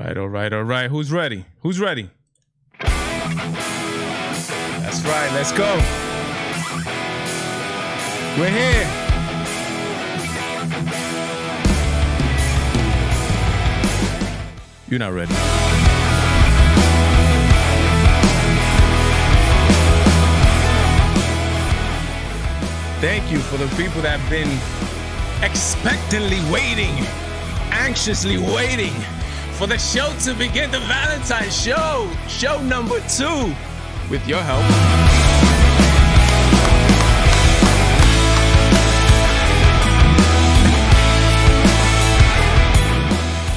All right. Who's ready? Who's ready? That's right. Let's go. We're here. You're not ready. Thank you for the people that have been expectantly waiting, anxiously waiting for the show to begin, the Valentine show, show number 2, with your help.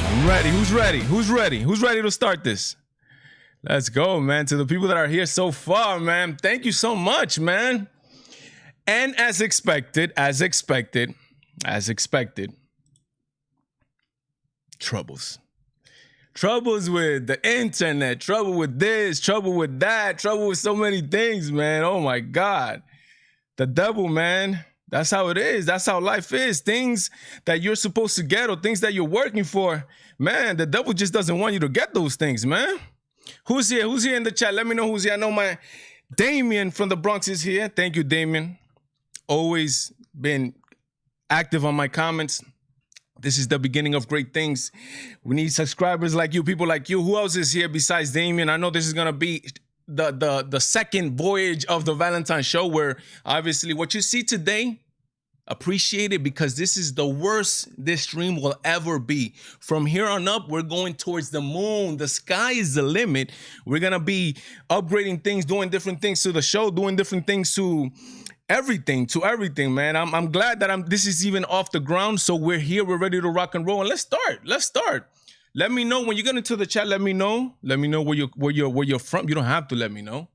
I'm ready. Who's ready? Who's ready? Who's ready to start this? Let's go, man. To the people that are here so far, man, thank you so much, man. And as expected, troubles. Troubles with the internet, trouble with this, trouble with that, trouble with so many things, man. Oh my God. The devil, man. That's how it is. That's how life is. Things that you're supposed to get or things that you're working for, man, the devil just doesn't want you to get those things, man. Who's here? Who's here in the chat? Let me know who's here. I know my Damien from the Bronx is here. Thank you, Damien. Always been active on my comments. This is the beginning of great things. We need subscribers like you, people like you. Who else is here besides Damien? I know this is going to be the second voyage of the Valentine show, where obviously what you see today, appreciate it, because this is the worst this stream will ever be. From here on up, we're going towards the moon. The sky is the limit. We're going to be upgrading things, doing different things to the show, doing different things to everything, man. I'm glad that this is even off the ground. So we're here, we're ready to rock and roll, and let's start. Let me know when you get into the chat. Let me know where you're from. You don't have to let me know,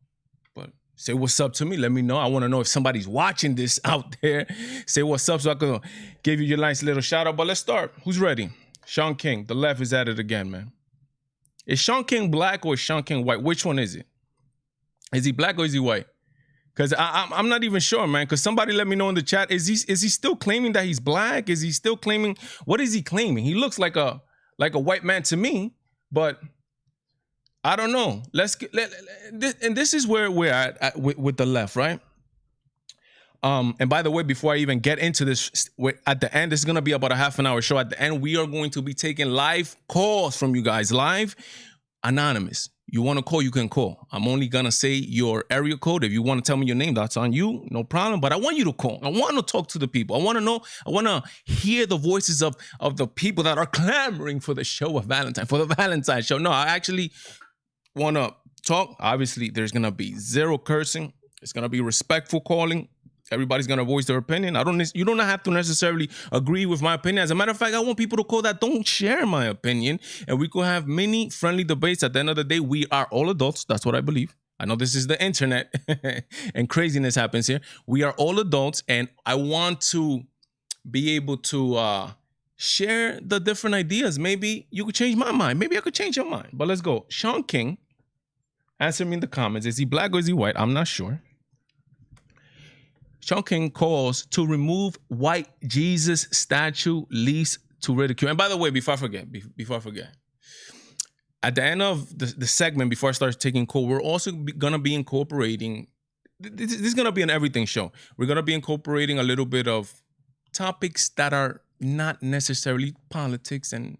but say what's up to me. Let me know. I want to know if somebody's watching this out there. Say what's up so I can give you your nice little shout out. But let's start. Who's ready? Sean King. The left is at it again, man. Is Sean King black or is Sean King white? Which one is it? Is he black or is he white? Because I'm not even sure, man. Because somebody let me know in the chat. Is he still claiming that he's black? Is he still claiming? What is he claiming? He looks like a white man to me, but I don't know. And this is where we're at with the left, right? And by the way, before I even get into this, at the end, this is gonna be about a half an hour show. At the end, we are going to be taking live calls from you guys, live, anonymous. You want to call, you can call. I'm only going to say your area code. If you want to tell me your name, that's on you. No problem. But I want you to call. I want to talk to the people. I want to know. I want to hear the voices of the people that are clamoring for the show of Valentine, for the Valentine show. No, I actually want to talk. Obviously, there's going to be zero cursing. It's going to be respectful calling. Everybody's going to voice their opinion. You don't have to necessarily agree with my opinion. As a matter of fact, I want people to call that don't share my opinion. And we could have many friendly debates. At the end of the day, we are all adults. That's what I believe. I know this is the internet and craziness happens here. We are all adults. And I want to be able to share the different ideas. Maybe you could change my mind. Maybe I could change your mind. But let's go. Sean King, answer me in the comments. Is he black or is he white? I'm not sure. Sean King calls to remove white Jesus statue leads to ridicule. And by the way, before I forget, at the end of the segment, before I start taking call, we're also going to be incorporating, this is going to be an everything show. We're going to be incorporating a little bit of topics that are not necessarily politics and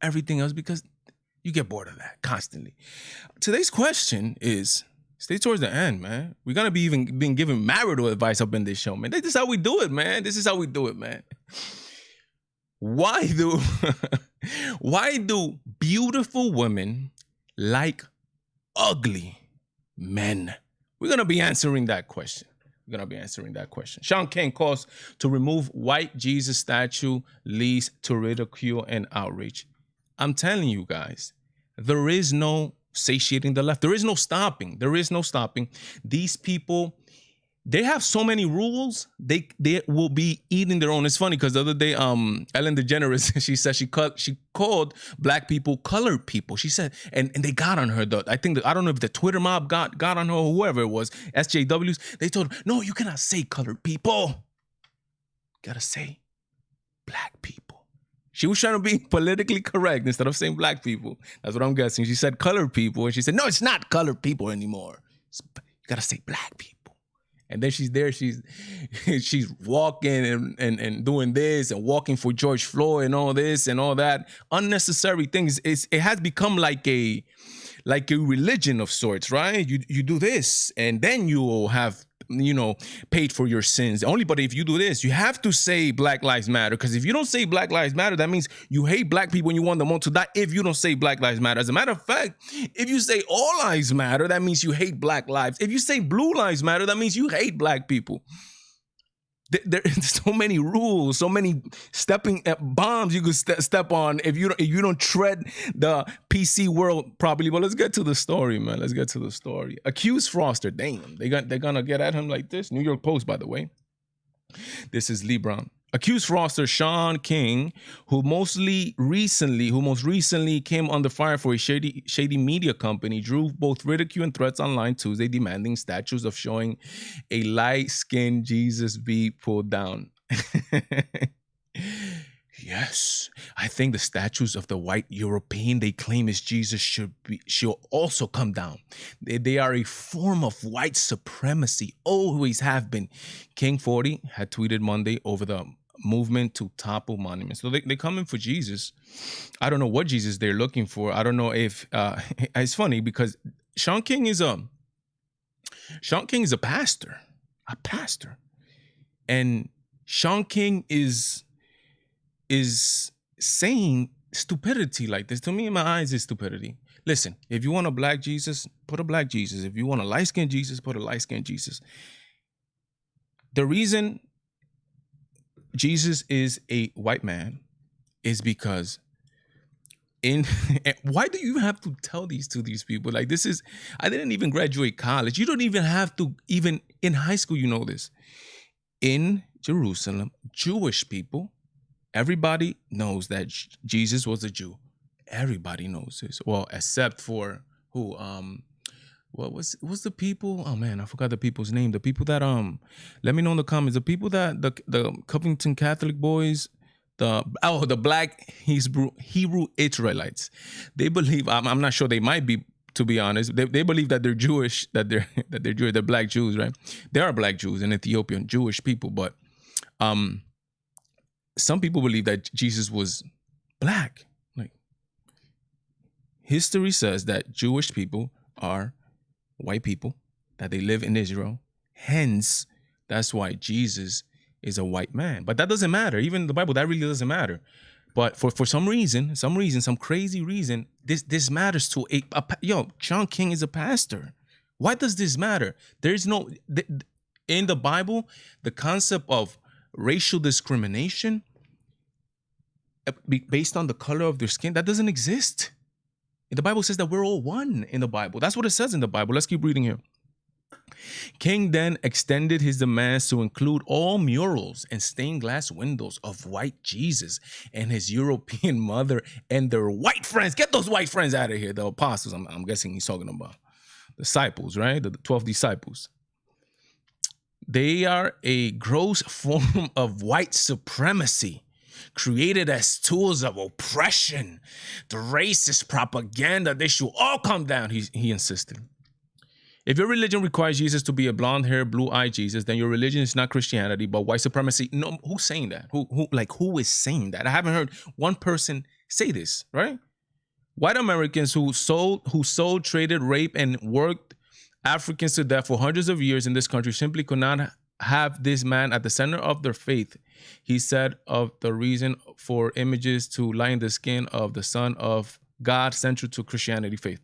everything else, because you get bored of that constantly. Today's question is, stay towards the end, man. We're going to be even being given marital advice up in this show, man. This is how we do it, man. Why do beautiful women like ugly men? We're going to be answering that question. Sean King calls to remove white Jesus statue leads to ridicule and outrage. I'm telling you guys, there is no satiating the left. There is no stopping. These people, they have so many rules. They will be eating their own. It's funny because the other day, Ellen DeGeneres, she said she called black people colored people. She said, and they got on her. I don't know if the Twitter mob got on her or whoever it was, SJWs. They told her, no, you cannot say colored people. You gotta say black people. She was trying to be politically correct instead of saying black people. That's what I'm guessing. She said colored people, and she said, no, it's not colored people anymore. You gotta say black people. And then she's there, she's walking and doing this and walking for George Floyd and all this and all that. Unnecessary things. It has become like a religion of sorts, right? You do this and then you will have, paid for your sins. But if you do this, you have to say Black Lives Matter. Because if you don't say Black Lives Matter, that means you hate black people and you want them all to die if you don't say Black Lives Matter. As a matter of fact, if you say all lives matter, that means you hate black lives. If you say blue lives matter, that means you hate black people. There's so many rules, so many stepping bombs you could step on if you don't tread the PC world properly. But let's get to the story, man. Let's get to the story. Accused fraudster, damn, they're gonna get at him like this. New York Post, by the way. This is Lee Brown. Accused fraudster Sean King, who most recently came under fire for a shady media company, drew both ridicule and threats online Tuesday, demanding statues of showing a light-skinned Jesus be pulled down. Yes, I think the statues of the white European they claim is Jesus should also come down. They are a form of white supremacy, always have been. King 40 had tweeted Monday over the movement to topple monuments. So they come in for Jesus. I don't know what Jesus they're looking for. I don't know if it's funny because Sean King is a pastor, and Sean King is saying stupidity like this. To me, in my eyes, is stupidity. Listen, if you want a black Jesus, put a black Jesus. If you want a light-skinned Jesus, put a light-skinned Jesus. The reason Jesus is a white man is because why do you have to tell these to these people? Like, this is, I didn't even graduate college. You don't even have to, even in high school, you know this. In Jerusalem, Jewish people, everybody knows that Jesus was a Jew. Everybody knows this. Well, except for who? What was the people? Oh man, I forgot the people's name. The people that let me know in the comments. The people that the Covington Catholic boys, the black Hebrew Israelites. They believe. I'm not sure. They might be, to be honest. They believe that they're Jewish. That they're Jewish. They're black Jews, right? There are black Jews in Ethiopia, Jewish people, but some people believe that Jesus was black. Like, history says that Jewish people are white people, that they live in Israel. Hence, that's why Jesus is a white man. But that doesn't matter. Even in the Bible, that really doesn't matter. But for some crazy reason, this matters to Sean King is a pastor. Why does this matter? There's no, in the Bible, the concept of racial discrimination based on the color of their skin, that doesn't exist. The Bible says that we're all one in the Bible. That's what it says in the Bible. Let's keep reading here. King then extended his demands to include all murals and stained glass windows of white Jesus and his European mother and their white friends. Get those white friends out of here. The apostles, I'm guessing he's talking about. Disciples, right? The 12 disciples. They are a gross form of white supremacy, created as tools of oppression. The racist propaganda, they should all come down, he insisted. If your religion requires Jesus to be a blonde-haired, blue-eyed Jesus, then your religion is not Christianity, but white supremacy. No, who's saying that? Who is saying that? I haven't heard one person say this, right? White Americans who sold, traded, raped, and worked Africans to death for hundreds of years in this country simply could not have this man at the center of their faith. He said of the reason for images to line the skin of the Son of God central to Christianity faith.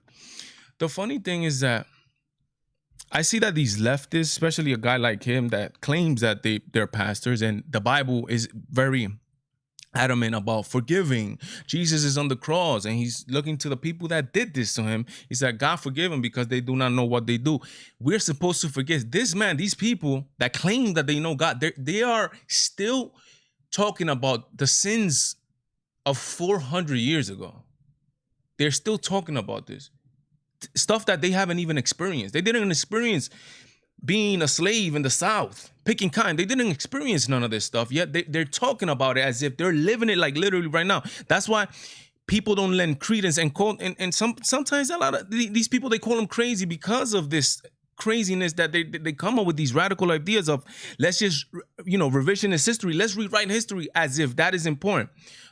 The funny thing is that I see that these leftists, especially a guy like him that claims that they're pastors, and the Bible is very adamant about forgiving. Jesus is on the cross and he's looking to the people that did this to him. He said, God forgive them because they do not know what they do. We're supposed to forgive this man, these people that claim that they know God. They are still talking about the sins of 400 years ago. They're still talking about this. Stuff that they haven't even experienced. They didn't experience being a slave in the South. picking kind. They didn't experience none of this stuff, yet they're talking about it as if they're living it like literally right now. That's why people don't lend credence and call, and sometimes a lot of these people, they call them crazy because of this craziness that they come up with these radical ideas of, let's just, revisionist history. Let's rewrite history as if that is important.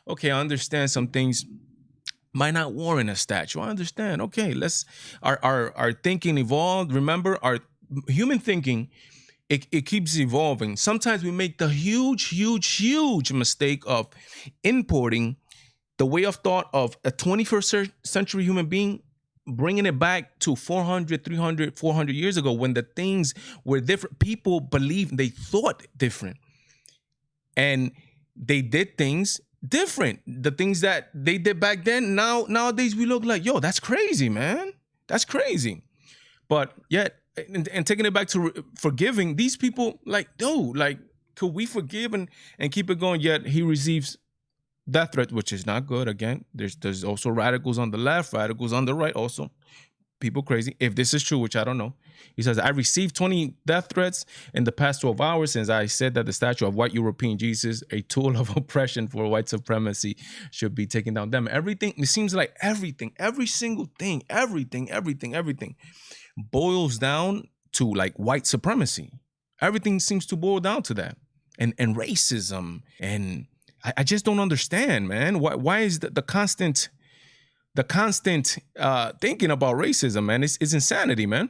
Okay, I understand some things might not warrant a statue. I understand. Okay, our thinking evolved. Remember, our human thinking, it keeps evolving. Sometimes we make the huge mistake of importing the way of thought of a 21st century human being, bringing it back to 400, 300, 400 years ago when the things were different. People believed, they thought different. And they did things different. The things that they did back then, nowadays we look like, yo, that's crazy, man. That's crazy. But yet, and taking it back to forgiving, these people, like, yo, like, could we forgive and keep it going? Yet he receives death threat, which is not good. Again, there's also radicals on the left, radicals on the right, also people crazy. If this is true, which I don't know, he says, I received 20 death threats in the past 12 hours since I said that the statue of white European Jesus, a tool of oppression for white supremacy, should be taken down. Them everything, it seems like everything, every single thing, everything boils down to like white supremacy. Everything seems to boil down to that, and racism. And I just don't understand, man. Why is the constant thinking about racism, man? It's insanity, man.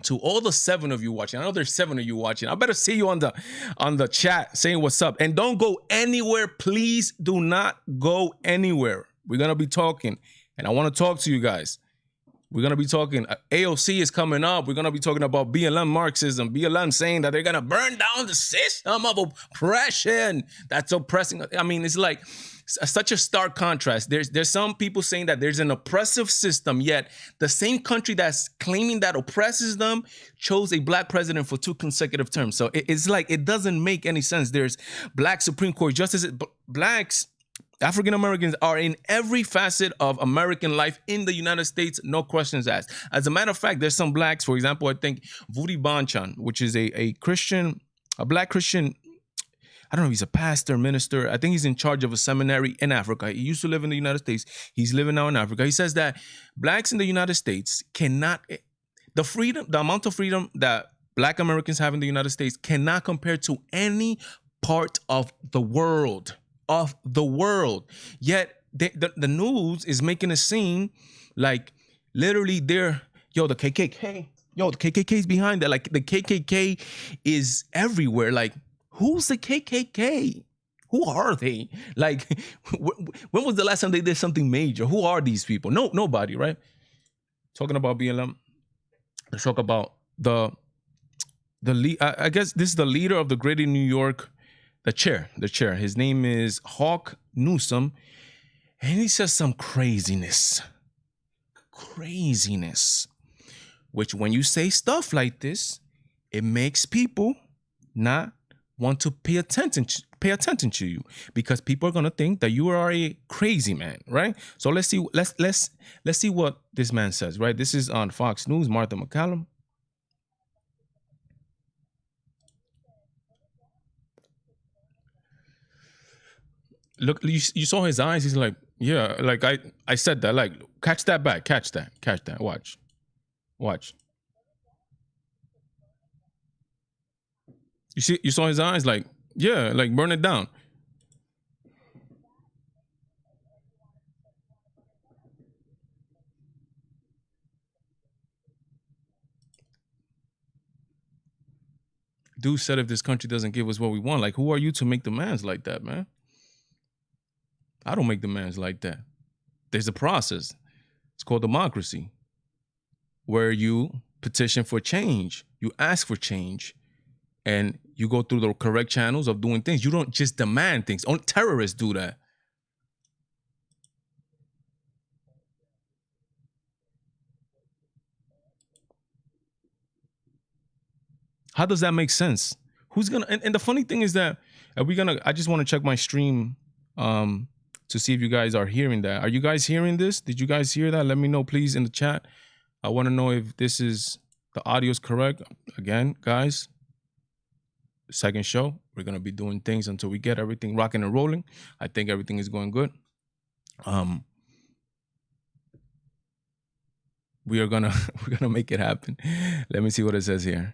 To all the 7 of you watching, I know there's 7 of you watching. I better see you on the chat saying what's up. And don't go anywhere, please. Do not go anywhere. We're gonna be talking, and I want to talk to you guys. We're going to be talking, AOC is coming up. We're going to be talking about BLM Marxism. BLM saying that they're going to burn down the system of oppression that's oppressing. I mean, it's like such a stark contrast. There's some people saying that there's an oppressive system, yet the same country that's claiming that oppresses them chose a black president for 2 consecutive terms. So it's like, it doesn't make any sense. There's black Supreme Court justices, blacks, African Americans are in every facet of American life in the United States, no questions asked. As a matter of fact, there's some blacks, for example, I think Vudi Banchan, which is a Christian, a black Christian, I don't know if he's a pastor, minister. I think he's in charge of a seminary in Africa. He used to live in the United States. He's living now in Africa. He says that blacks in the United States cannot, the amount of freedom that black Americans have in the United States cannot compare to any part of the world. Yet the news is making it seem like literally the KKK, the KKK is behind that. Like the KKK is everywhere. Like, who's the KKK? Who are they? Like, when was the last time they did something major? Who are these people? Nobody, right? Talking about BLM, let's talk about the I guess this is the leader of the Greater New York. The chair. His name is Hawk Newsom. And he says some craziness. Which when you say stuff like this, it makes people not want to pay attention to you, because people are going to think that you are a crazy man, right? So let's see what this man says, right? This is on Fox News, Martha McCallum. Look, you saw his eyes. He's like, yeah, like I said that. Like, catch that back. Catch that. Watch. You saw his eyes. Like, yeah, like burn it down. Dude said, if this country doesn't give us what we want, like, who are you to make demands like that, man? I don't make demands like that. There's a process. It's called democracy, where you petition for change, you ask for change, and you go through the correct channels of doing things. You don't just demand things. Only terrorists do that. How does that make sense? Who's gonna? And the funny thing is that I just want to check my stream to see if you guys are hearing that. Are you guys hearing this? Did you guys hear that? Let me know, please, in the chat. I want to know if the audio is correct. Again, guys, second show. We're gonna be doing things until we get everything rocking and rolling. I think everything is going good. We are gonna we're gonna make it happen. Let me see what it says here.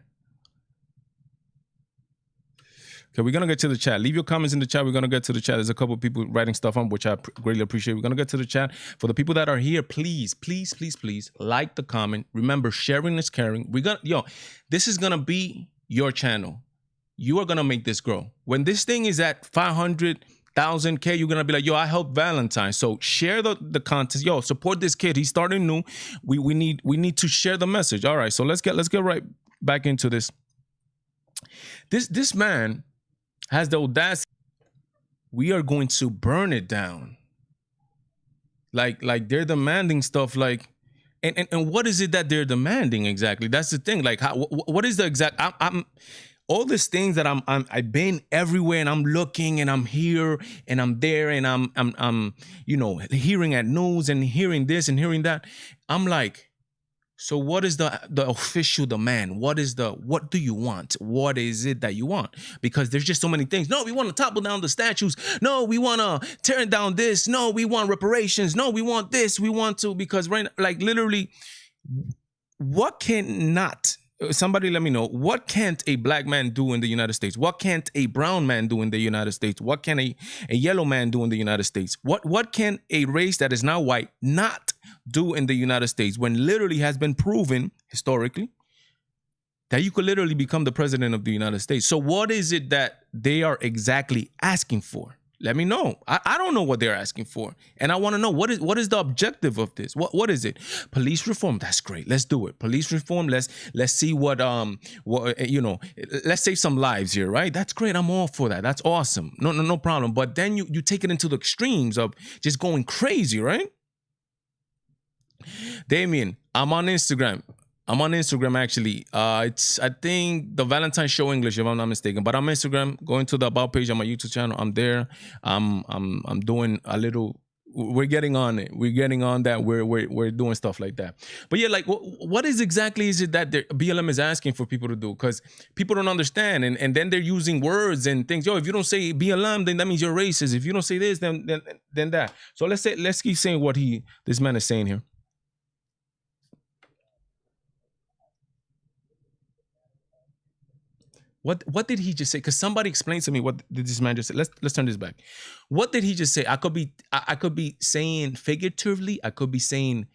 Okay, we're gonna get to the chat. Leave your comments in the chat. We're gonna get to the chat. There's a couple of people writing stuff on, which I greatly appreciate. We're gonna get to the chat. For the people that are here, please, please, please, please like the comment. Remember, sharing is caring. This is gonna be your channel. You are gonna make this grow. When this thing is at 500,000K, you're gonna be like, yo, I helped Valentine. So share the content. Yo, support this kid. He's starting new. We need to share the message. All right, so let's get right back into this. This man has the audacity. We are going to burn it down. Like they're demanding stuff like, and what is it that they're demanding exactly? That's the thing. Like, what is the exact? I'm all these things that I've been everywhere and I'm looking and I'm here and I'm there and I'm hearing at news and hearing this and hearing that. I'm like, so what is the official demand? What do you want? What is it that you want? Because there's just so many things. No, we want to topple down the statues. No, we want to tear down this. No, we want reparations. No, we want this. We want to, because right, like literally, what cannot, somebody let me know, what can't a black man do in the United States? What can't a brown man do in the United States? What can a yellow man do in the United States? What can a race that is now white not do in the United States, when literally has been proven historically that you could literally become the president of the United States? So what is it that they are exactly asking for? Let me know. I don't know what they're asking for. And I want to know what is the objective of this? What is it? Police reform. That's great. Let's do it. Police reform. Let's see what let's save some lives here, right? That's great. I'm all for that. That's awesome. No problem. But then you take it into the extremes of just going crazy, right? Damien, I'm on Instagram actually. It's, I think, the Valentine Show English, if I'm not mistaken. But I'm on Instagram. Going to the about page on my YouTube channel. I'm there. I'm doing a little. We're getting on it. We're getting on that. We're doing stuff like that. But yeah, like what is it that BLM is asking for people to do? Because people don't understand, and then they're using words and things. Yo, if you don't say BLM, then that means you're racist. If you don't say this, then that. So let's keep saying what this man is saying here. What did he just say? Because somebody explained to me what did this man just say. Let's turn this back. What did he just say? I could be saying figuratively. I could be saying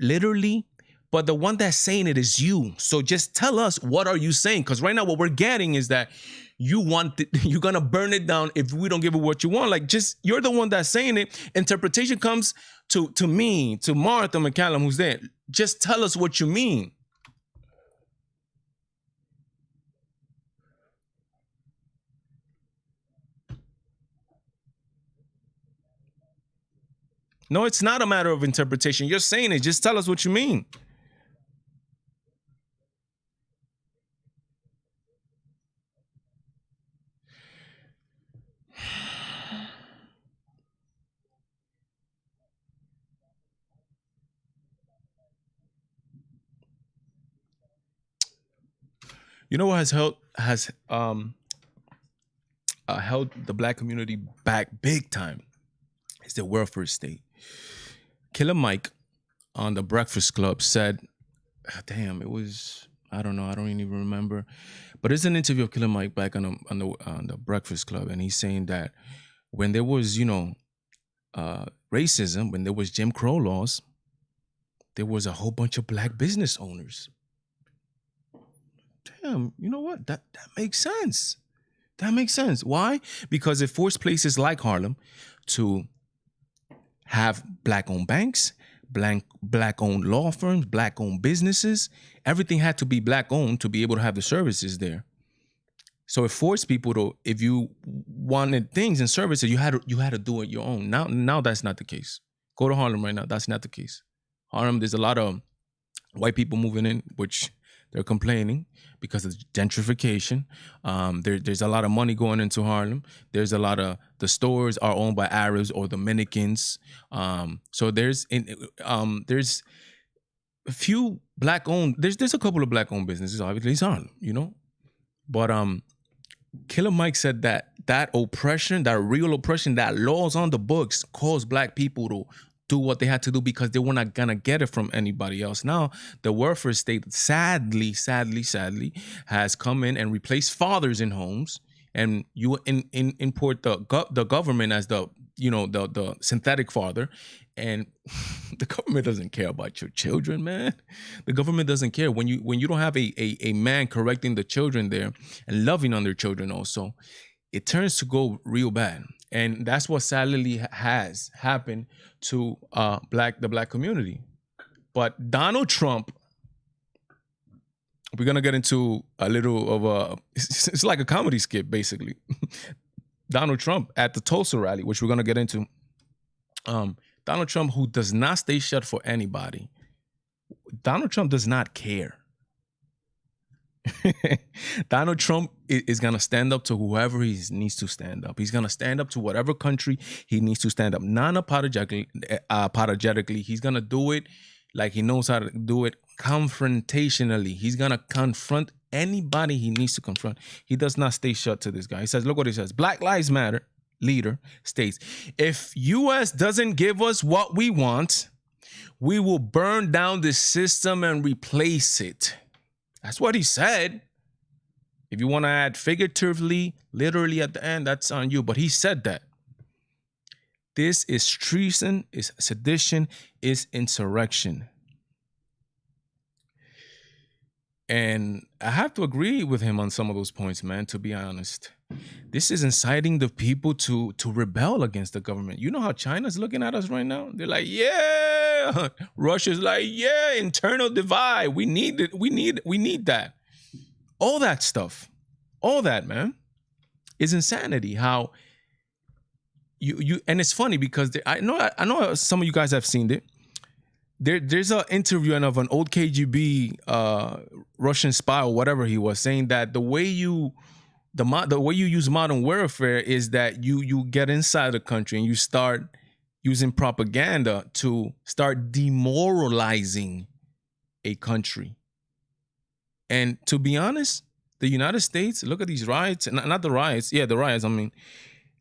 literally. But the one that's saying it is you. So just tell us, what are you saying? Because right now what we're getting is that you're gonna burn it down if we don't give it what you want. Like, just, you're the one that's saying it. Interpretation comes to me, to Martha McCallum, who's there. Just tell us what you mean. No, it's not a matter of interpretation. You're saying it. Just tell us what you mean. You know what has held the black community back big time? Is the welfare state. Killer Mike on the Breakfast Club said, damn, it was, I don't know, I don't even remember, but it's an interview of Killer Mike back on the Breakfast Club, and he's saying that when there was, racism, when there was Jim Crow laws, there was a whole bunch of black business owners. Damn, you know what? That makes sense. That makes sense. Why? Because it forced places like Harlem to have black-owned banks, black-owned law firms, black-owned businesses. Everything had to be black-owned to be able to have the services there. So it forced people to, if you wanted things and services, you had to do it your own. Now that's not the case. Go to Harlem right now. That's not the case. Harlem, there's a lot of white people moving in, which they're complaining because of gentrification. There's a lot of money going into Harlem. There's a lot of, the stores are owned by Arabs or Dominicans. So there's a few black owned. There's a couple of black owned businesses. Obviously, it's Harlem, but Killer Mike said that oppression, that real oppression, that laws on the books caused black people to do what they had to do because they were not gonna get it from anybody else. Now, the welfare state, sadly, has come in and replaced fathers in homes, and you import the government as the the synthetic father, and the government doesn't care about your children, man. The government doesn't care when you don't have a man correcting the children there and loving on their children also. It turns to go real bad. And that's what sadly has happened to the black community. But Donald Trump, we're gonna get into a little of it's like a comedy skit, basically. Donald Trump at the Tulsa rally, which we're gonna get into. Donald Trump, who does not stay shut for anybody. Donald Trump does not care. Donald Trump is going to stand up to whoever he needs to stand up. He's going to stand up to whatever country he needs to stand up. Non-apologetically. He's going to do it like he knows how to do it, confrontationally. He's going to confront anybody he needs to confront. He does not stay shut to this guy. He says, look what he says. Black Lives Matter leader states, if U.S. doesn't give us what we want, we will burn down this system and replace it. That's what he said. If you want to add figuratively, literally at the end, that's on you. But he said that. This is treason, is sedition, is insurrection. And I have to agree with him on some of those points, man, to be honest. This is inciting the people to rebel against the government. You know how China's looking at us right now? They're like, yeah. Russia's like, yeah, internal divide. We need it. We need that. All that stuff. All that, man, is insanity. How you and it's funny because I know some of you guys have seen it. There's an interview of an old KGB Russian spy or whatever he was, saying that the way you use modern warfare is that you get inside the country and you start using propaganda to start demoralizing a country. And to be honest, the United States, look at these riots, not the riots. Yeah, the riots. I mean,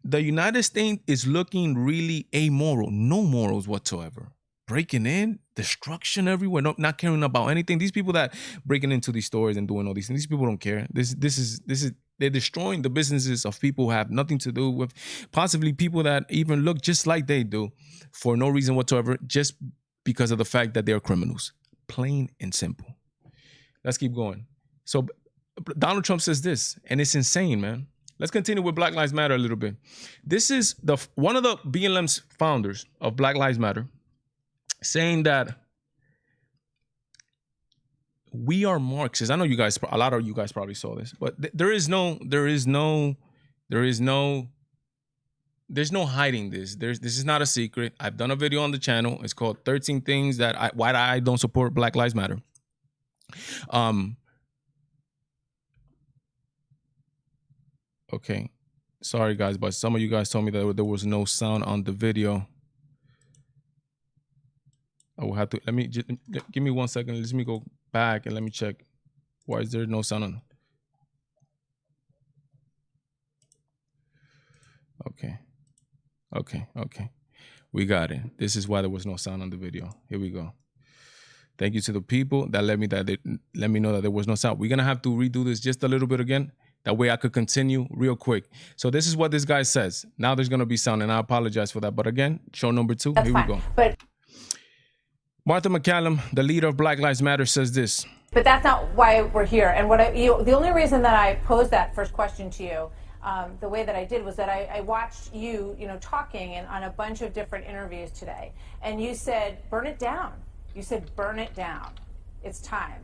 the United States is looking really amoral, no morals whatsoever. Breaking in, destruction everywhere, not caring about anything. These people that breaking into these stores and doing all these things, these people don't care. This is they're destroying the businesses of people who have nothing to do with, possibly people that even look just like they do for no reason whatsoever, just because of the fact that they're criminals. Plain and simple. Let's keep going. So Donald Trump says this, and it's insane, man. Let's continue with Black Lives Matter a little bit. This is one of the BLM's founders of Black Lives Matter saying that we are Marxists. I know you guys, a lot of you guys probably saw this, but there's no hiding this. This is not a secret. I've done a video on the channel. It's called 13 Things That Why I Don't Support Black Lives Matter. Okay. Sorry guys, but some of you guys told me that there was no sound on the video. I will have to, give me 1 second. Let me go back and let me check. Why is there no sound on? Okay. We got it. This is why there was no sound on the video. Here we go. Thank you to the people that let me know that there was no sound. We're gonna have to redo this just a little bit again. That way I could continue real quick. So this is what this guy says. Now there's gonna be sound, and I apologize for that. But again, show number 2. Here we go. But Martha McCallum, the leader of Black Lives Matter, says this. But that's not why we're here. And the only reason that I posed that first question to you, the way that I did, was that I watched you, talking on a bunch of different interviews today, and you said, burn it down. You said, burn it down. It's time.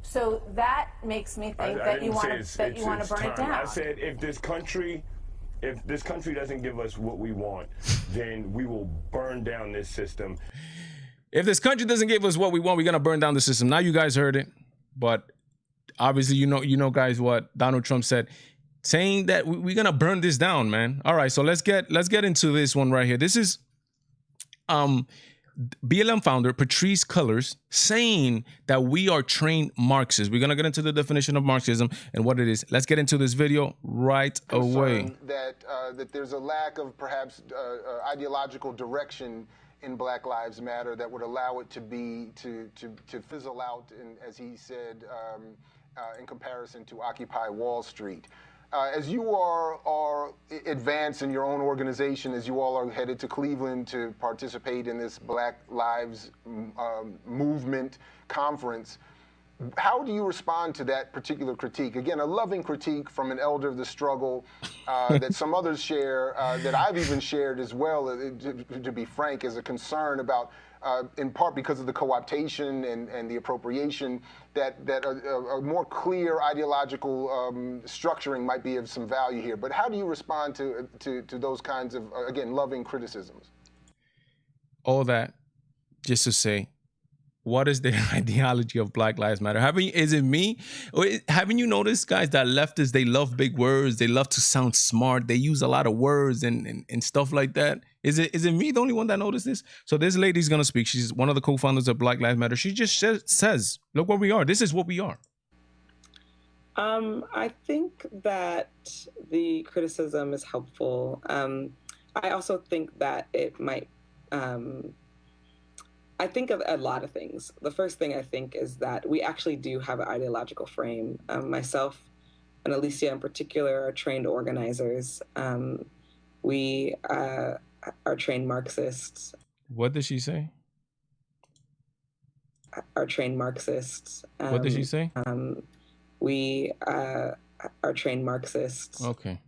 So that makes me think that you want to burn it down. I said, if this country doesn't give us what we want, then we will burn down this system. If this country doesn't give us what we want, we're gonna burn down the system. Now you guys heard it, but obviously you know guys what Donald Trump said, saying that we're gonna burn this down, man. All right, so let's get into this one right here. This is BLM founder Patrice Cullors saying that we are trained Marxists. We're going to get into the definition of Marxism and what it is. Let's get into this video right away. That there's a lack of perhaps ideological direction in Black Lives Matter that would allow it to fizzle out, as he said, in comparison to Occupy Wall Street. As you are advanced in your own organization, as you all are headed to Cleveland to participate in this Black Lives Movement conference, how do you respond to that particular critique? Again, a loving critique from an elder of the struggle that some others share, that I've even shared as well, to be frank, as a concern about, in part because of the co-optation and the appropriation, that a more clear ideological structuring might be of some value here. But how do you respond to those kinds of, again, loving criticisms? All that just to say, what is the ideology of Black Lives Matter? Is it me? Or haven't you noticed, guys, that leftists, they love big words. They love to sound smart. They use a lot of words and stuff like that. Is it me, the only one that noticed this? So this lady's going to speak. She's one of the co-founders of Black Lives Matter. She just says, look where we are. This is what we are. I think that the criticism is helpful. I also think that it might... I think of a lot of things. The first thing I think is that we actually do have an ideological frame. Myself and Alicia in particular are trained organizers. We are trained Marxists. What did she say? Are trained Marxists. What did she say? We are trained Marxists. Okay.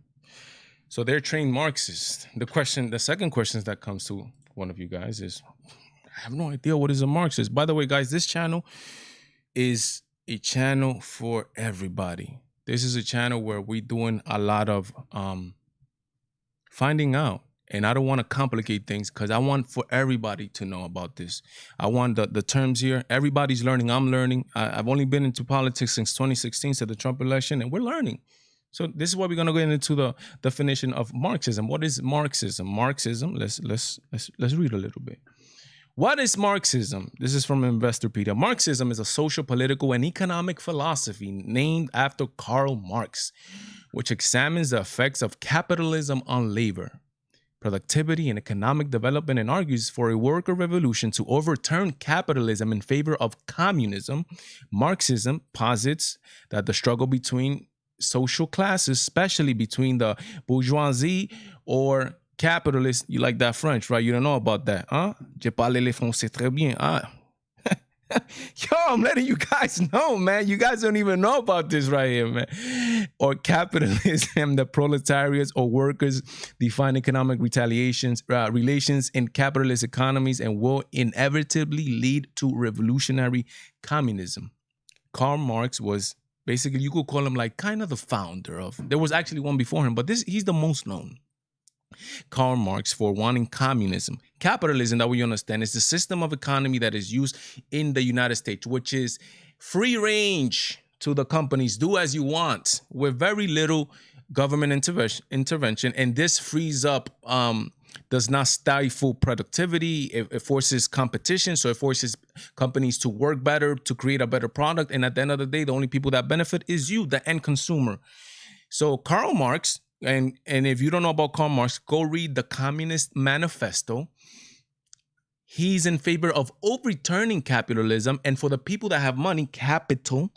So they're trained Marxists. The second question that comes to one of you guys is, I have no idea what is a Marxist. By the way, guys, this channel is a channel for everybody. This is a channel where we're doing a lot of finding out. And I don't want to complicate things because I want for everybody to know about this. I want the terms here. Everybody's learning. I'm learning. I've only been into politics since 2016, so the Trump election, and we're learning. So this is why we're going to get into the definition of Marxism. What is Marxism? Marxism, let's read a little bit. What is Marxism? This is from Investorpedia. Marxism is a social, political, and economic philosophy named after Karl Marx, which examines the effects of capitalism on labor, productivity, and economic development, and argues for a worker revolution to overturn capitalism in favor of communism. Marxism posits that the struggle between social classes, especially between the bourgeoisie or capitalists, you like that French, right? You don't know about that, huh? Je parle le français très bien, huh? Yo, I'm letting you guys know, man. You guys don't even know about this right here, man. Or capitalism, the proletariats or workers define economic relations in capitalist economies and will inevitably lead to revolutionary communism. Karl Marx was basically, you could call him like kind of the founder of, there was actually one before him, but he's the most known. Karl Marx for wanting communism. Capitalism, that we understand, is the system of economy that is used in the United States, which is free range to the companies, do as you want, with very little government intervention. And this frees up, does not stifle productivity. It forces competition. So it forces companies to work better, to create a better product. And at the end of the day, the only people that benefit is you, the end consumer. So Karl Marx, and if you don't know about Karl Marx, go read the Communist Manifesto. He's in favor of overturning capitalism. And for the people that have money, capital,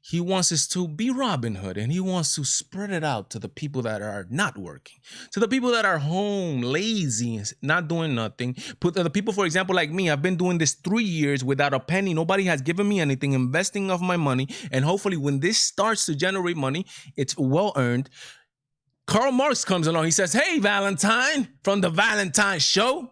he wants us to be Robin Hood, and he wants to spread it out to the people that are not working, to the people that are home, lazy, not doing nothing. Put the people, for example, like me, I've been doing this 3 years without a penny. Nobody has given me anything, investing of my money. And hopefully when this starts to generate money, it's well earned. Karl Marx comes along. He says, hey, Valentine, from the Valentine Show,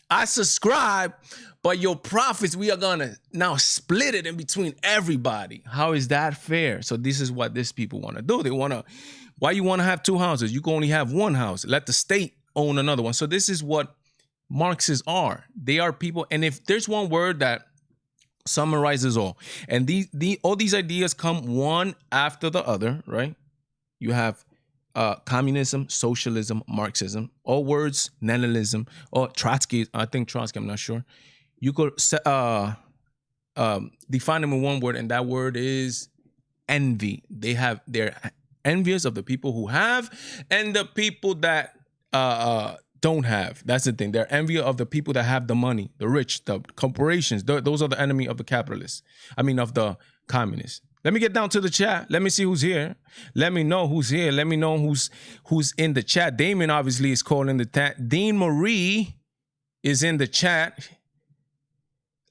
I subscribe, but your profits, we are going to now split it in between everybody. How is that fair? So this is what these people want to do. They want to, why you want to have two houses? You can only have one house. Let the state own another one. So this is what Marxists are. They are people. And if there's one word that summarizes all, and all these ideas come one after the other, right? You have communism, socialism, Marxism, all words, Leninism, or Trotsky, I think Trotsky, I'm not sure. you could define them in one word, and that word is envy. They're envious of the people who have and the people that don't have. That's the thing. They're envious of the people that have the money, the rich, the corporations. Those are the enemy of the capitalists. I mean, of the communists. Let me get down to the chat. Let me see who's here. Let me know who's here. Let me know who's in the chat. Damon obviously is calling the chat. Dean Marie is in the chat.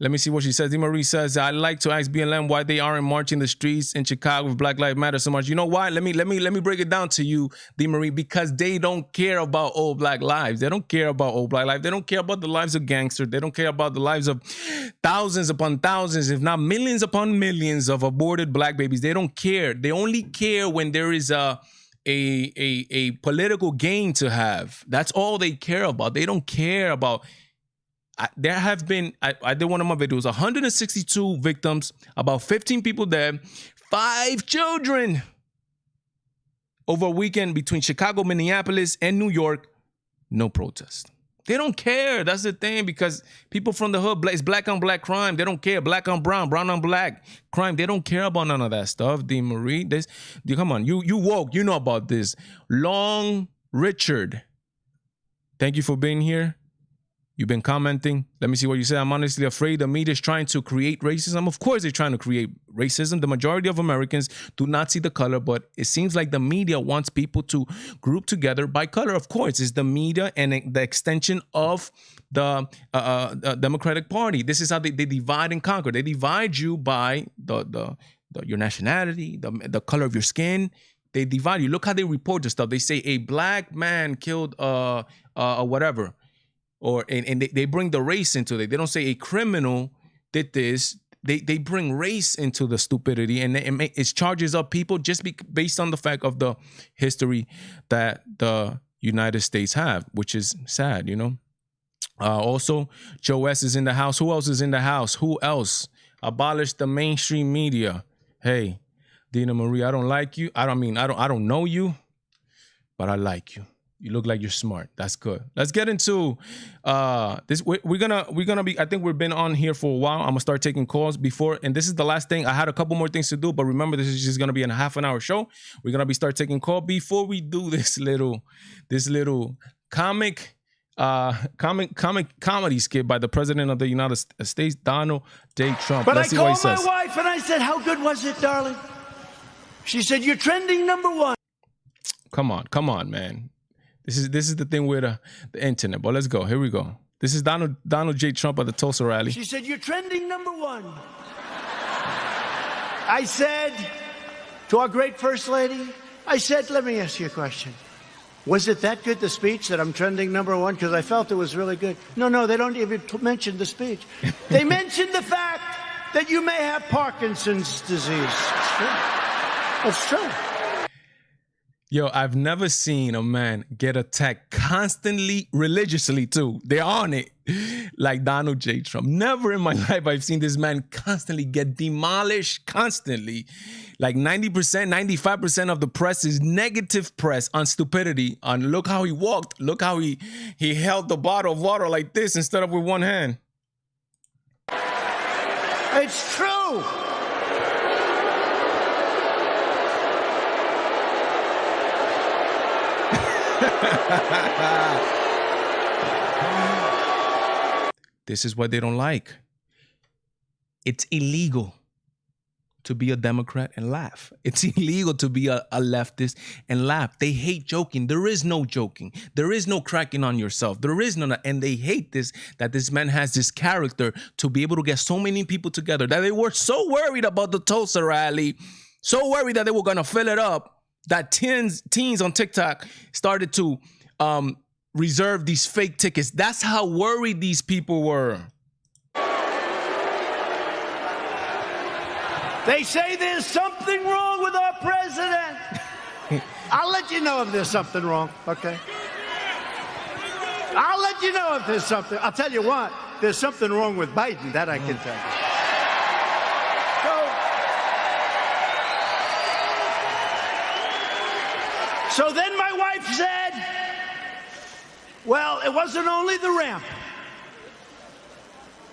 Let me see what she says. Dean Marie says, I'd like to ask BLM why they aren't marching the streets in Chicago with Black Lives Matter so much. You know why? Let me break it down to you, Dean Marie, because they don't care about all Black lives. They don't care about all Black lives. They don't care about the lives of gangsters. They don't care about the lives of thousands upon thousands, if not millions upon millions of aborted Black babies. They don't care. They only care when there is a political gain to have. That's all they care about. They don't care about... There have been, I did one of my videos, 162 victims, about 15 people dead, 5 children over a weekend between Chicago, Minneapolis, and New York. No protest. They don't care. That's the thing, because people from the hood, it's black on black crime. They don't care. Black on brown, brown on black crime. They don't care about none of that stuff, Dean Marie. Come on, you woke. You know about this. Long Richard, thank you for being here. You've been commenting. Let me see what you say. I'm honestly afraid the media is trying to create racism. Of course, they're trying to create racism. The majority of Americans do not see the color, but it seems like the media wants people to group together by color. Of course, it's the media and the extension of the Democratic Party. This is how they divide and conquer. They divide you by your nationality, the color of your skin. They divide you. Look how they report the stuff. They say a black man killed whatever. And they bring the race into it. They don't say a criminal did this. They bring race into the stupidity, and it charges up people just based on the fact of the history that the United States have, which is sad, you know. Also, Joe S is in the house. Who else is in the house? Who else? Abolish the mainstream media. Hey, Dina Marie, I don't like you. I don't know you, but I like you. You look like you're smart. That's good. Let's get into this. We're gonna be. I think we've been on here for a while. I'm gonna start taking calls before, and this is the last thing. I had a couple more things to do, but remember, this is just gonna be a half an hour show. We're gonna be start taking call before we do this little comedy skit by the President of the United States, Donald J. Trump. But Let's see what he says. I called my wife and I said, "How good was it, darling?" She said, "You're trending #1." Come on, man. This is the thing with the internet. But let's go. Here we go. This is Donald J. Trump at the Tulsa rally. She said, "You're trending #1." I said to our great First Lady, I said, "Let me ask you a question. Was it that good, the speech, that I'm trending #1? Because I felt it was really good." No, they don't even mention the speech. They mentioned the fact that you may have Parkinson's disease. It's true. It's true. Yo, I've never seen a man get attacked constantly, religiously too. They're on it, like Donald J. Trump. Never in my life I've seen this man constantly get demolished, constantly. Like 90%, 95% of the press is negative press on stupidity. On look how he walked. Look how he held the bottle of water like this instead of with one hand. It's true. This is what they don't like. It's illegal to be a Democrat and laugh. It's illegal to be a leftist and laugh. They hate joking. There is no joking. There is no cracking on yourself. There is no, and they hate this, that this man has this character to be able to get so many people together, that they were so worried about the Tulsa rally, so worried that they were going to fill it up, that teens on TikTok started to reserve these fake tickets. That's how worried these people were. They say there's something wrong with our president. I'll let you know if there's something wrong, okay? I'll let you know if there's something. I'll tell you what, there's something wrong with Biden, that I can tell you. So then my wife said, well, it wasn't only the ramp.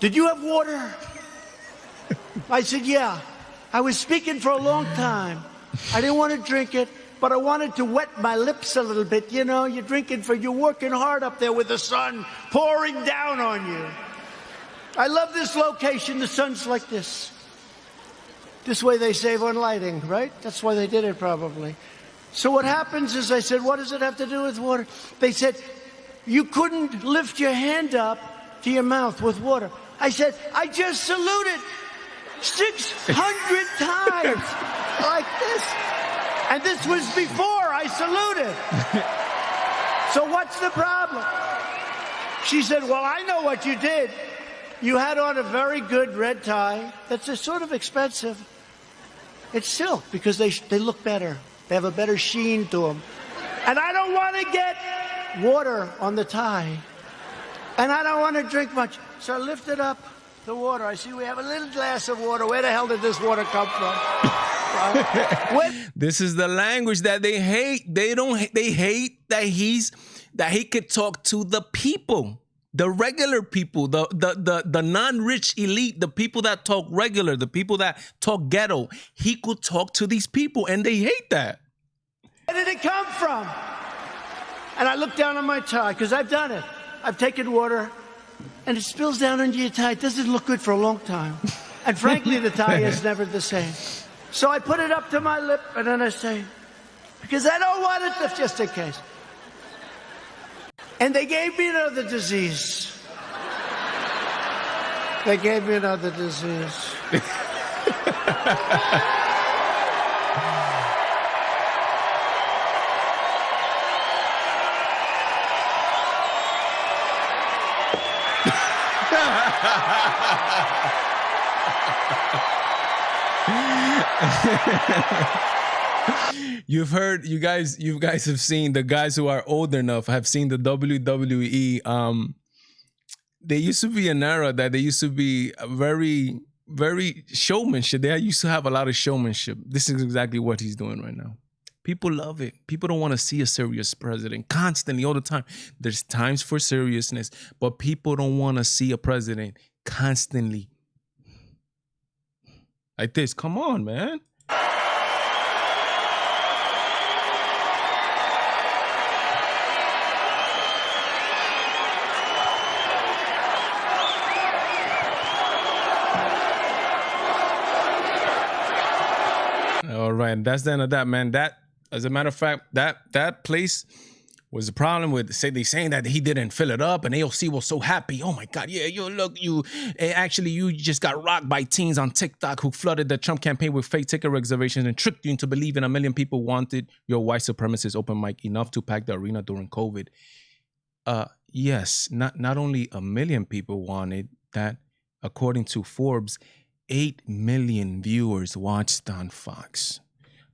did you have water? I said, yeah. I was speaking for a long time. I didn't want to drink it, but I wanted to wet my lips a little bit. You know, you're working hard up there with the sun pouring down on you. I love this location. The sun's like this. This way they save on lighting, right? That's why they did it probably. So what happens is I said, what does it have to do with water? They said, you couldn't lift your hand up to your mouth with water. I said, I just saluted 600 times like this. And this was before I saluted. So what's the problem? She said, well, I know what you did. You had on a very good red tie. That's a sort of expensive. It's silk because they look better. They have a better sheen to them. And I don't want to get water on the tie. And I don't want to drink much. So I lifted up the water. I see we have a little glass of water. Where the hell did this water come from? This is the language that they hate. They hate that he could talk to the people. The regular people, the non-rich elite, the people that talk regular, the people that talk ghetto, he could talk to these people, and they hate that. Where did it come from? And I look down on my tie, because I've done it. I've taken water, and it spills down into your tie. It doesn't look good for a long time. And frankly, the tie is never the same. So I put it up to my lip, and then I say, because I don't want it to, just in case. And they gave me another disease. They gave me another disease. You've heard, you guys have seen, the guys who are old enough have seen the WWE. They used to be an era that they used to be very, very showmanship. They used to have a lot of showmanship. This is exactly what he's doing right now. People love it. People don't want to see a serious president constantly, all the time. There's times for seriousness, but people don't want to see a president constantly like this. Come on, man. All right, that's the end of that, man. That, as a matter of fact, that place was the problem with saying that he didn't fill it up, and AOC was so happy. Oh my God, yeah, you just got rocked by teens on TikTok who flooded the Trump campaign with fake ticket reservations and tricked you into believing 1 million people wanted your white supremacist open mic enough to pack the arena during COVID. Yes, not only 1 million people wanted that, according to Forbes, 8 million viewers watched on Fox.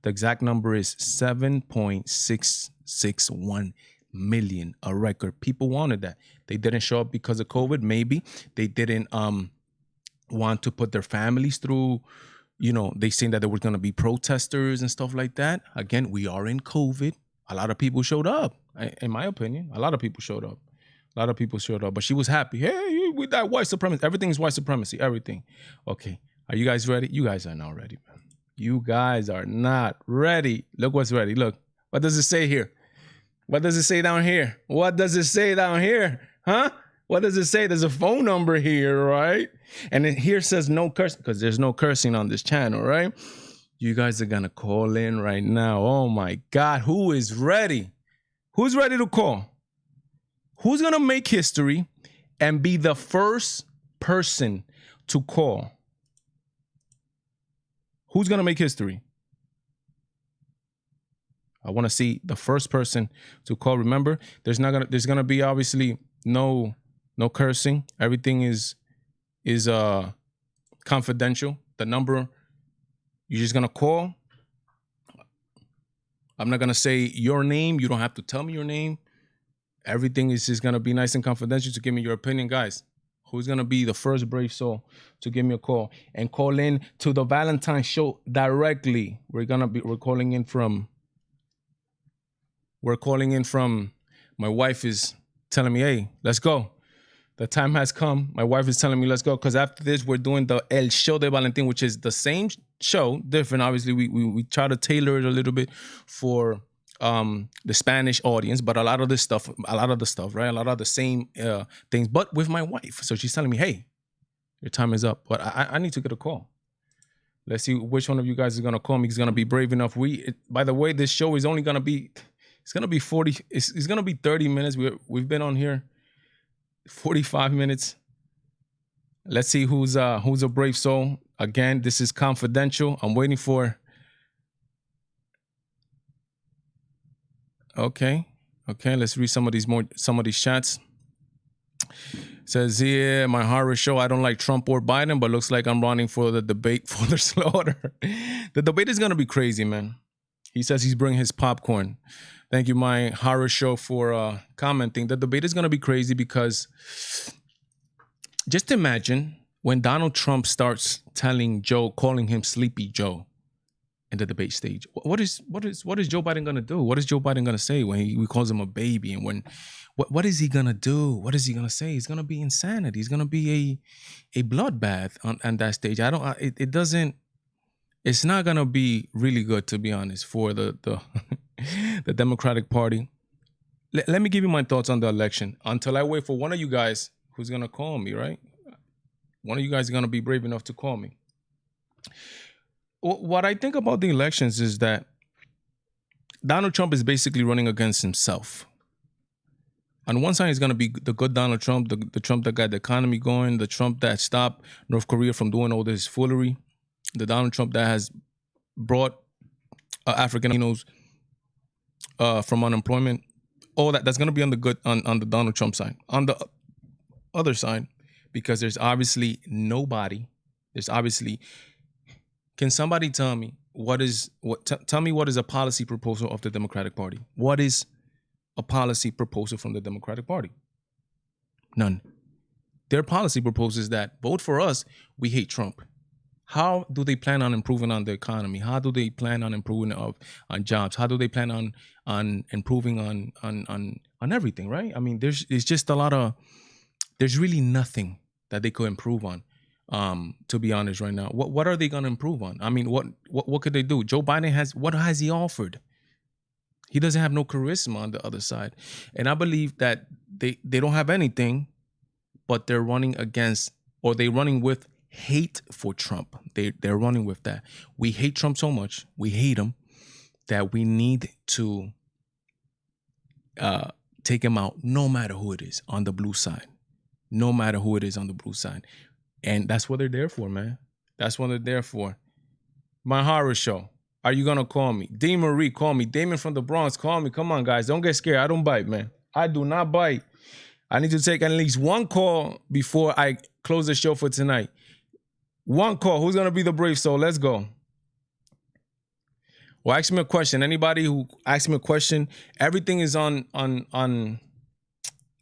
The exact number is 7.661 million, a record. People wanted that. They didn't show up because of COVID, maybe. They didn't want to put their families through, they saying that there were going to be protesters and stuff like that. Again, we are in COVID. A lot of people showed up, in my opinion. A lot of people showed up. But she was happy. Hey, with that white supremacy. Everything is white supremacy. Everything. Okay. Are you guys ready? You guys are not ready, man. You guys are not ready. Look what's ready. Look. What does it say here? What does it say down here? What does it say down here? Huh? What does it say? There's a phone number here, right? And it here says no cursing, because there's no cursing on this channel, right? You guys are going to call in right now. Oh, my God. Who is ready? Who's ready to call? Who's going to make history and be the first person to call? Who's going to make history? I want to see the first person to call. Remember, there's going to be obviously no cursing. Everything is confidential. The number, you're just going to call. I'm not going to say your name. You don't have to tell me your name. Everything is just going to be nice and confidential to give me your opinion, guys. Who's going to be the first brave soul to give me a call and call in to the Valentine show directly? We're calling in from my wife is telling me, hey, let's go. The time has come. My wife is telling me let's go, because after this we're doing the El Show de Valentin, which is the same show, different. Obviously, we try to tailor it a little bit for the Spanish audience, but a lot of the stuff, right? A lot of the same things, but with my wife. So she's telling me, hey, your time is up. But I need to get a call. Let's see which one of you guys is gonna call me. He's gonna be brave enough. By the way, this show is only gonna be, it's gonna be 30 minutes. We've been on here 45 minutes. Let's see who's a brave soul. Again, this is confidential. I'm waiting for. Okay. Let's read some of these chats. Says here, my horror show. I don't like Trump or Biden, but looks like I'm running for the debate for the slaughter. The debate is gonna be crazy, man. He says he's bringing his popcorn. Thank you, my horror show, for commenting. The debate is gonna be crazy because just imagine when Donald Trump starts telling Joe, calling him Sleepy Joe in the debate stage. What is Joe Biden gonna do? What is Joe Biden gonna say when he calls him a baby? And when what is he gonna do? What is he gonna say? It's gonna be insanity. It's gonna be a bloodbath on that stage. It's not gonna be really good, to be honest, for the the Democratic Party. Let me give you my thoughts on the election until I wait for one of you guys who's gonna call me, right? One of you guys is gonna be brave enough to call me. What I think about the elections is that Donald Trump is basically running against himself. On one side, he's going to be the good Donald Trump, the Trump that got the economy going, the Trump that stopped North Korea from doing all this foolery, the Donald Trump that has brought African Latinos from unemployment. All that's going to be on the good on the Donald Trump side. On the other side, because there's obviously nobody. Can somebody tell me tell me what is a policy proposal of the Democratic Party? What is a policy proposal from the Democratic Party? None. Their policy proposes that vote for us, we hate Trump. How do they plan on improving on the economy? How do they plan on improving on jobs? How do they plan on improving on everything, right? I mean, there's really nothing that they could improve on. To be honest, right now, what are they going to improve on? I mean, what could they do? Joe Biden what has he offered? He doesn't have no charisma on the other side, and I believe that they don't have anything, but they're running against, or they're running with hate for Trump. They're running with that. We hate Trump so much, we hate him, that we need to take him out, no matter who it is on the blue side. No matter who it is on the blue side. And that's what they're there for, man. That's what they're there for. My horror show. Are you going to call me? D. Marie, call me. Damon from the Bronx, call me. Come on, guys. Don't get scared. I don't bite, man. I do not bite. I need to take at least one call before I close the show for tonight. One call. Who's going to be the brave soul? Let's go. Well, ask me a question. Anybody who asks me a question, everything is on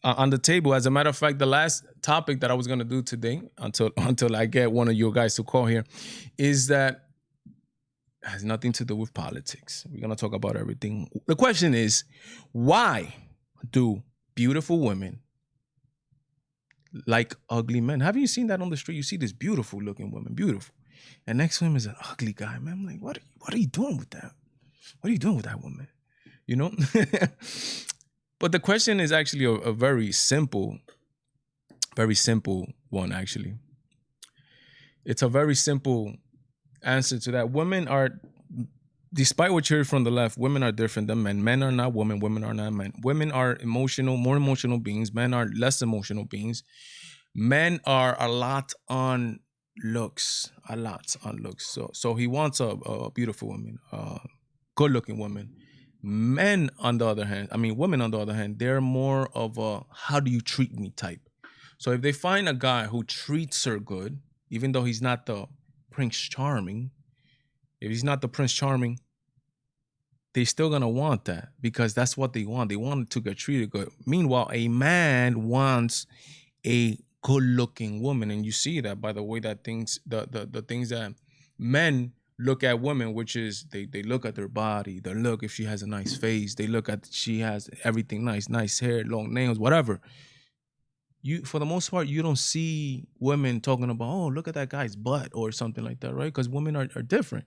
the table. As a matter of fact, the last topic that I was going to do today, until I get one of you guys to call here, is that it has nothing to do with politics. We're going to talk about everything. The question is, why do beautiful women like ugly men? Have you seen that on the street? You see this beautiful looking woman, beautiful, and next to him is an ugly guy, man. I'm like, what are you doing with that? What are you doing with that woman? You know? But the question is actually a very simple one, actually. It's a very simple answer to that. Women are, despite what you heard from the left, women are different than men. Men are not women. Women are not men. Women are more emotional beings. Men are less emotional beings. Men are a lot on looks. So he wants a beautiful woman, good-looking woman. Men, on the other hand, women, on the other hand, they're more of a how do you treat me type. So if they find a guy who treats her good, even though he's not the Prince Charming, they're still going to want that, because that's what they want. They want to get treated good. Meanwhile, a man wants a good-looking woman, and you see that by the way that the things that men look at women, which is they look at their body, they look if she has a nice face, they look at she has everything nice hair, long nails, whatever. for the most part, you don't see women talking about, oh, look at that guy's butt or something like that, right? Because women are different.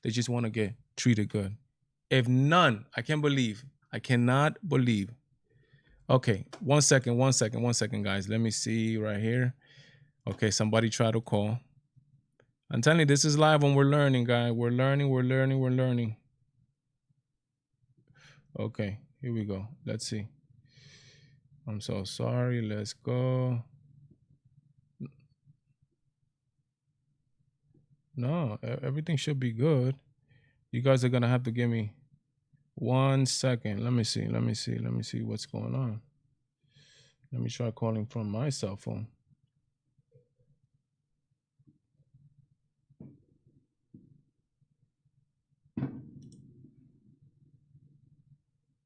They just want to get treated good. If none, I cannot believe. Okay, one second, guys. Let me see right here. Okay, somebody try to call. I'm telling you, this is live and we're learning, guys. We're learning. Okay, here we go. Let's see. I'm so sorry. Let's go. No, everything should be good. You guys are gonna have to give me 1 second. Let me see what's going on. Let me try calling from my cell phone.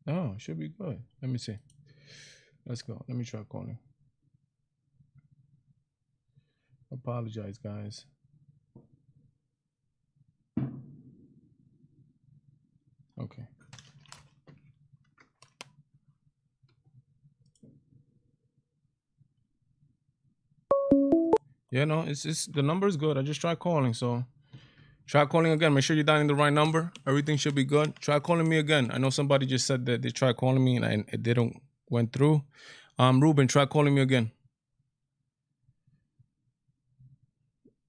Oh, it should be good. Let me see. Let's go. Let me try calling. Apologize, guys. Okay. Yeah, no, it's the number is good. I just tried calling, so try calling again. Make sure you're dialing the right number. Everything should be good. Try calling me again. I know somebody just said that they tried calling me and it didn't went through. Ruben, try calling me again.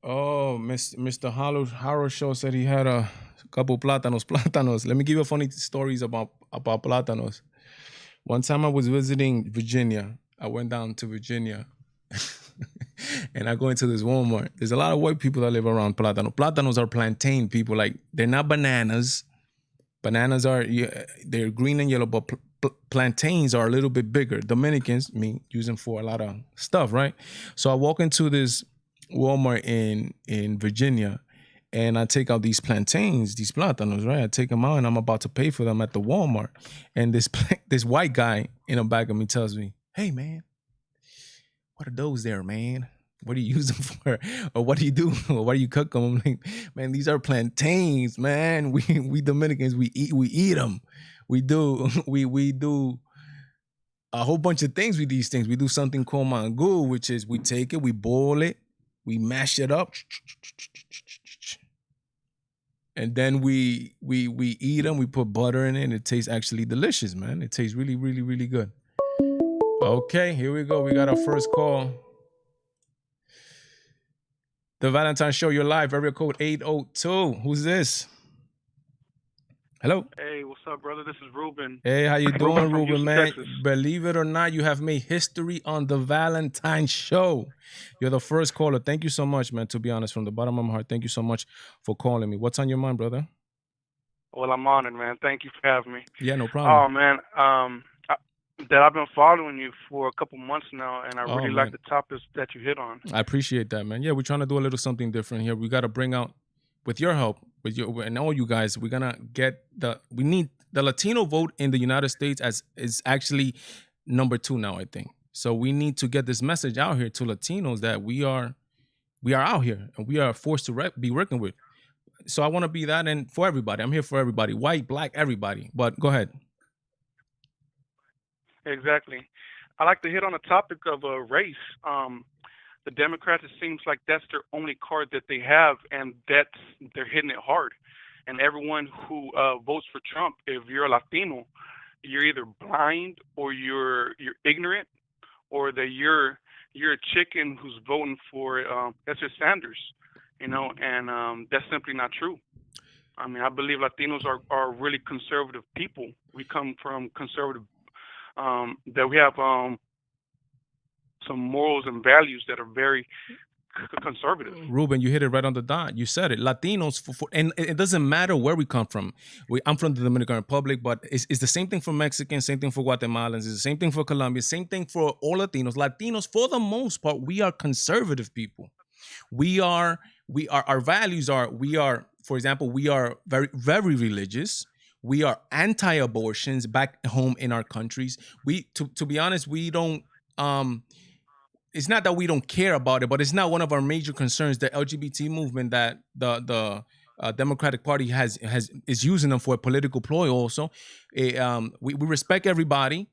Oh, Mr. Harold Show said he had a couple plátanos. Let me give you funny stories about plátanos. One time I was visiting Virginia. I went down to Virginia. And I go into this Walmart. There's a lot of white people that live around plátano. Plátanos are plantain people. Like, they're not bananas. Bananas are, they're green and yellow, but plantains are a little bit bigger. Dominicans, use them for a lot of stuff, right? So I walk into this Walmart in Virginia, and I take out these plantains, these plátanos, right? I take them out, and I'm about to pay for them at the Walmart. And this white guy in the back of me tells me, "Hey, man, what are those there, man? What do you use them for? Or what do you do? Or why do you cook them?" I'm like, "Man, these are plantains, man. We Dominicans, we eat them. We do a whole bunch of things with these things. We do something called mangú, which is we take it, we boil it, we mash it up, and then we eat them. We put butter in it. And it tastes actually delicious, man. It tastes really, really, really good." Okay, here we go. We got our first call. The Valentine Show, you're live. Area code 802. Who's this? Hello. Hey, what's up, brother? This is Ruben. Hey, how you doing, Ruben, Houston, man? Texas. Believe it or not, you have made history on the Valentine Show. You're the first caller. Thank you so much, man. To be honest, from the bottom of my heart, thank you so much for calling me. What's on your mind, brother? Well, I'm honored, man. Thank you for having me. Yeah, no problem. Oh, man. I've been following you for a couple months now, and I really like the topics that you hit on. I appreciate that, man. Yeah, we're trying to do a little something different here. We got to bring out, with your help, and all you guys, we're gonna get we need the Latino vote in the United States is actually number 2 now, I think. So we need to get this message out here to Latinos that we are out here and we are forced to be working with. So I want to be that, and for everybody, I'm here for everybody, white, black, everybody. But go ahead. Exactly. I like to hit on the topic of race. The Democrats, it seems like that's their only card that they have, and they're hitting it hard. And everyone who votes for Trump, if you're a Latino, you're either blind or you're ignorant, or that you're a chicken who's voting for that's just Sanders, and that's simply not true. I mean, I believe Latinos are really conservative people. We come from conservative, that we have some morals and values that are very conservative. Ruben, you hit it right on the dot. You said it. Latinos, and it doesn't matter where we come from. I'm from the Dominican Republic, but it's the same thing for Mexicans, same thing for Guatemalans, it's the same thing for Colombia, same thing for all Latinos. Latinos, for the most part, we are conservative people. Our values are, for example, we are very, very religious. We are anti-abortions back home in our countries. To be honest, we don't, it's not that we don't care about it, but it's not one of our major concerns. The LGBT movement that the Democratic Party is using them for a political ploy. Also, we respect everybody,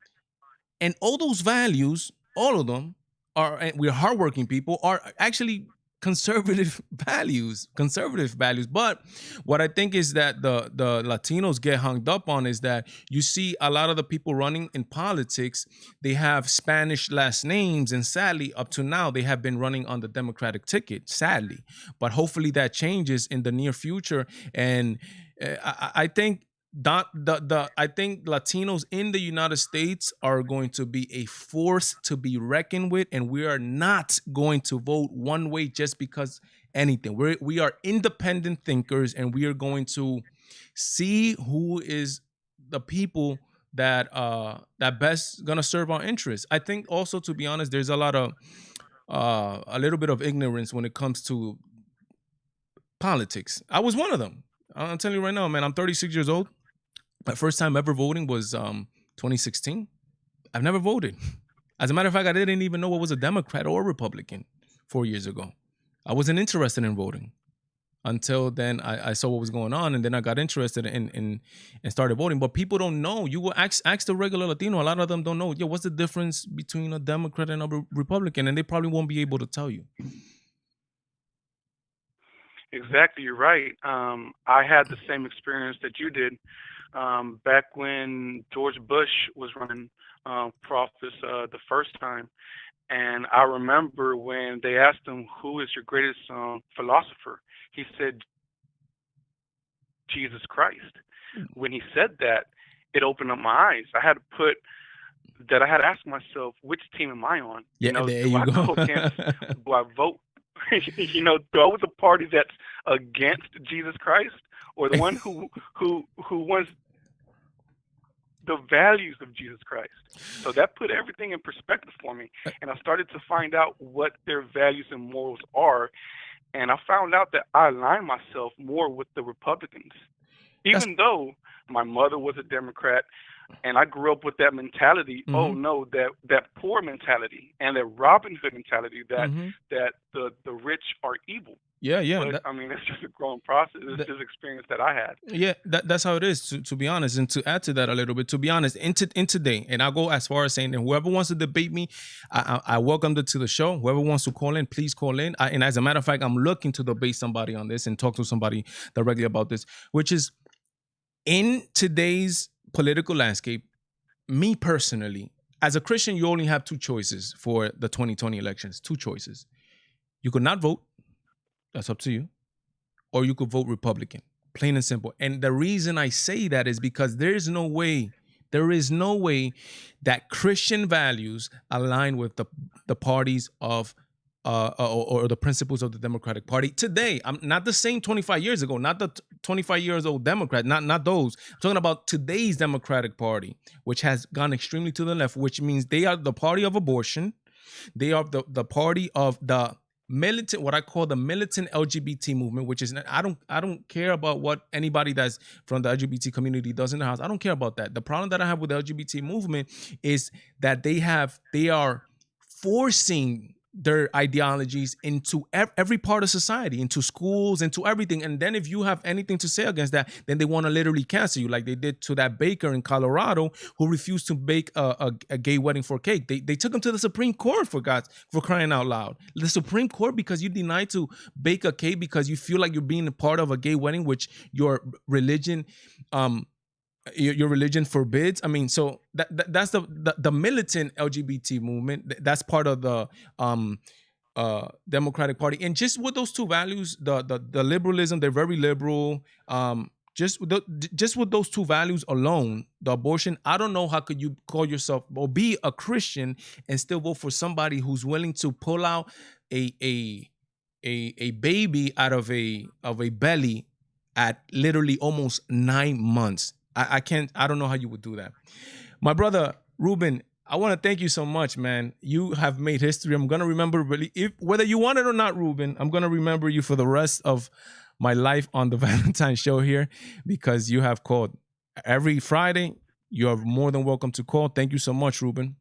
and all those values, all of them, we're hardworking people, are actually conservative values. But what I think is that the Latinos get hung up on is that you see a lot of the people running in politics, they have Spanish last names, and sadly up to now they have been running on the Democratic ticket, sadly. But hopefully that changes in the near future. And I think I think Latinos in the United States are going to be a force to be reckoned with, and we are not going to vote one way just because anything. We are independent thinkers, and we are going to see who is the people that best gonna serve our interests. I think also, to be honest, there's a lot of a little bit of ignorance when it comes to politics. I was one of them. I'm telling you right now, man. I'm 36 years old. My first time ever voting was 2016. I've never voted. As a matter of fact, I didn't even know what was a Democrat or a Republican 4 years ago. I wasn't interested in voting until then. I saw what was going on, and then I got interested in and started voting. But people don't know. You will ask the regular Latino. A lot of them don't know. Yeah, what's the difference between a Democrat and a Republican? And they probably won't be able to tell you. Exactly, you're right. I had the same experience that you did back when George Bush was running for office the first time. And I remember when they asked him, who is your greatest philosopher? He said, Jesus Christ. When he said that, it opened up my eyes. I had to ask myself, which team am I on? Yeah, there you go. Do I vote? Do I vote the party that's against Jesus Christ, or the one who wants the values of Jesus Christ? So that put everything in perspective for me, and I started to find out what their values and morals are, and I found out that I align myself more with the Republicans, even though my mother was a Democrat. And I grew up with that mentality. Mm-hmm. Oh no, that poor mentality and that Robin Hood mentality that the rich are evil. Yeah. But, I mean, it's just a growing process. It's just experience that I had. Yeah, that's how it is, to be honest. And to add to that a little bit, to be honest, in today, and I'll go as far as saying that whoever wants to debate me, I welcome them to the show. Whoever wants to call in, please call in. And as a matter of fact, I'm looking to debate somebody on this and talk to somebody directly about this, which is in today's political landscape. Me personally, as a Christian, you only have two choices for the 2020 elections. Two choices. You could not vote. That's up to you. Or you could vote Republican. Plain and simple. And the reason I say that is because there is no way that Christian values align with the parties of or the principles of the Democratic Party today. I'm not the same 25 years ago, not the 25 years old Democrat, not those. I'm talking about today's Democratic Party, which has gone extremely to the left, which means they are the party of abortion. They are the party of the militant, what I call the militant LGBT movement, which is, I don't care about what anybody that's from the LGBT community does in the house. I don't care about that. The problem that I have with the LGBT movement is that they are forcing their ideologies into every part of society, into schools, into everything. And then if you have anything to say against that, then they want to literally cancel you, like they did to that baker in Colorado who refused to bake a gay wedding for cake. They took him to the Supreme Court for crying out loud. The Supreme Court, because you denied to bake a cake because you feel like you're being a part of a gay wedding, which your religion forbids. I mean, so that's the militant LGBT movement. That's part of the Democratic Party. And just with those two values, the liberalism, they're very liberal. Just with those two values alone, the abortion, I don't know how could you call yourself or be a Christian and still vote for somebody who's willing to pull out a baby out of a belly at literally almost 9 months. I don't know how you would do that. My brother, Ruben, I want to thank you so much, man. You have made history. I'm going to remember, whether you want it or not, Ruben, I'm going to remember you for the rest of my life on the Valentine show here, because you have called every Friday. You are more than welcome to call. Thank you so much, Ruben.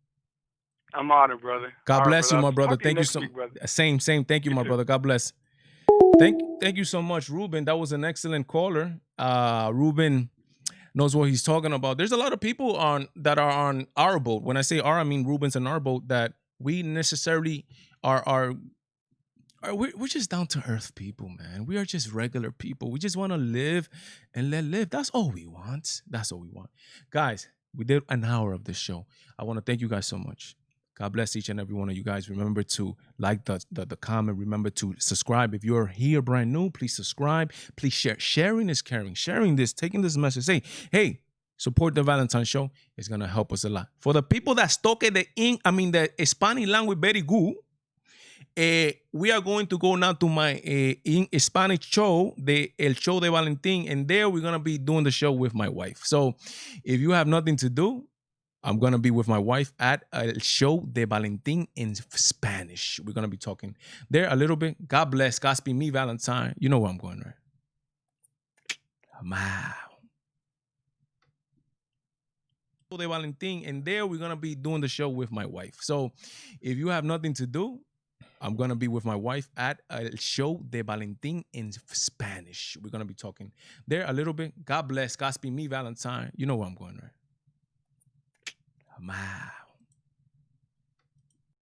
I'm honored, brother. God bless you, my brother. Thank you so much. Same. Thank you, my brother. God bless. Thank you so much, Ruben. That was an excellent caller. Ruben knows what he's talking about. There's a lot of people that are on our boat. When I say our, I mean Ruben's on our boat, that we necessarily are we're just down to earth people, man. We are just regular people. We just want to live and let live. That's all we want. That's all we want. Guys, we did an hour of this show. I want to thank you guys so much. God bless each and every one of you guys. Remember to like the comment. Remember to subscribe. If you're here brand new, please subscribe. Please share. Sharing is caring. Sharing this, taking this message. Hey, support the Valentine show. It's going to help us a lot. For the people that toque the Spanish language very good, we are going to go now to my in Spanish show, El Show de Valentín, and there we're going to be doing the show with my wife. So if you have nothing to do, I'm going to be with my wife at El Show de Valentín in Spanish. We're going to be talking there a little bit. God bless. Godspeed me, Valentine. You know where I'm going, right? Wow. De Valentín, and there we're going to be doing the show with my wife. So if you have nothing to do, I'm going to be with my wife at El Show de Valentín in Spanish. We're going to be talking there a little bit. God bless. Godspeed me, Valentine. You know where I'm going, right? Wow.